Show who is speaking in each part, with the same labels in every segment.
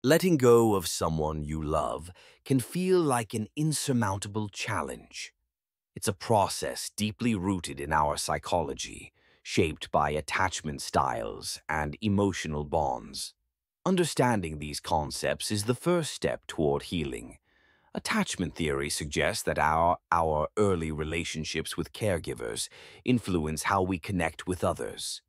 Speaker 1: Letting go of someone you love can feel like an insurmountable challenge. It's a process deeply rooted in our psychology, shaped by attachment styles and emotional bonds. Understanding these concepts is the first step toward healing. Attachment theory suggests that our early relationships with caregivers influence how we connect with others.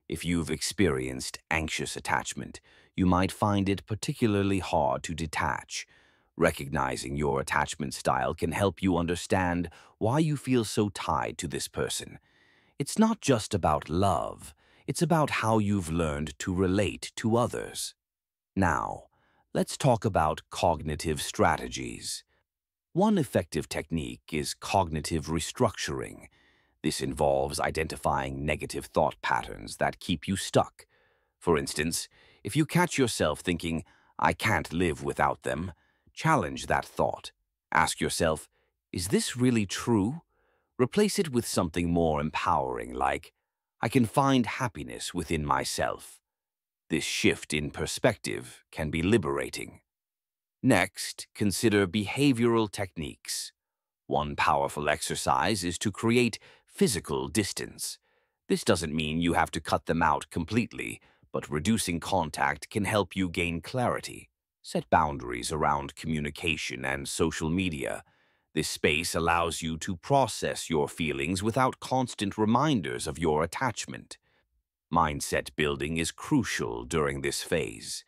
Speaker 1: If you've experienced anxious attachment, you might find it particularly hard to detach. Recognizing your attachment style can help you understand why you feel so tied to this person. It's not just about love, it's about how you've learned to relate to others. Now, let's talk about cognitive strategies. One effective technique is cognitive restructuring. This involves identifying negative thought patterns that keep you stuck. For instance, if you catch yourself thinking, "I can't live without them," challenge that thought. Ask yourself, "Is this really true?" Replace it with something more empowering like, "I can find happiness within myself." This shift in perspective can be liberating. Next, consider behavioral techniques. One powerful exercise is to create physical distance. This doesn't mean you have to cut them out completely, but reducing contact can help you gain clarity. Set boundaries around communication and social media. This space allows you to process your feelings without constant reminders of your attachment. Mindset building is crucial during this phase.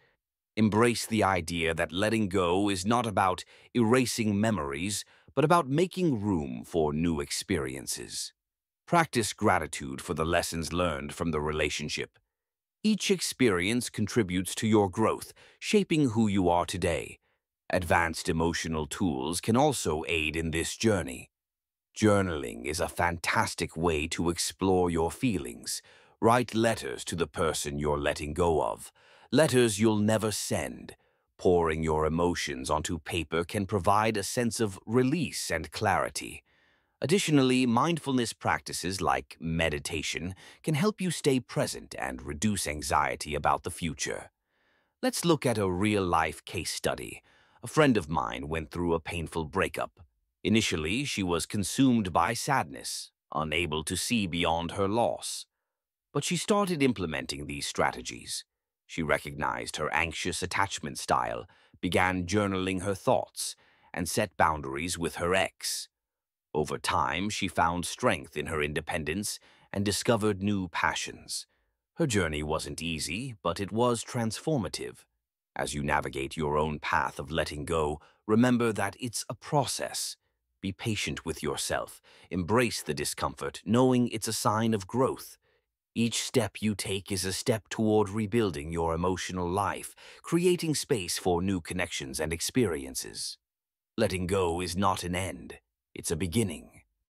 Speaker 1: Embrace the idea that letting go is not about erasing memories, but about making room for new experiences. Practice gratitude for the lessons learned from the relationship. Each experience contributes to your growth, shaping who you are today. Advanced emotional tools can also aid in this journey. Journaling is a fantastic way to explore your feelings. Write letters to the person you're letting go of. Letters you'll never send. Pouring your emotions onto paper can provide a sense of release and clarity. Additionally, mindfulness practices like meditation can help you stay present and reduce anxiety about the future. Let's look at a real-life case study. A friend of mine went through a painful breakup. Initially, she was consumed by sadness, unable to see beyond her loss. But she started implementing these strategies. She recognized her anxious attachment style, began journaling her thoughts, and set boundaries with her ex. Over time, she found strength in her independence and discovered new passions. Her journey wasn't easy, but it was transformative. As you navigate your own path of letting go, remember that it's a process. Be patient with yourself. Embrace the discomfort, knowing it's a sign of growth. Each step you take is a step toward rebuilding your emotional life, creating space for new connections and experiences. Letting go is not an end, it's a beginning.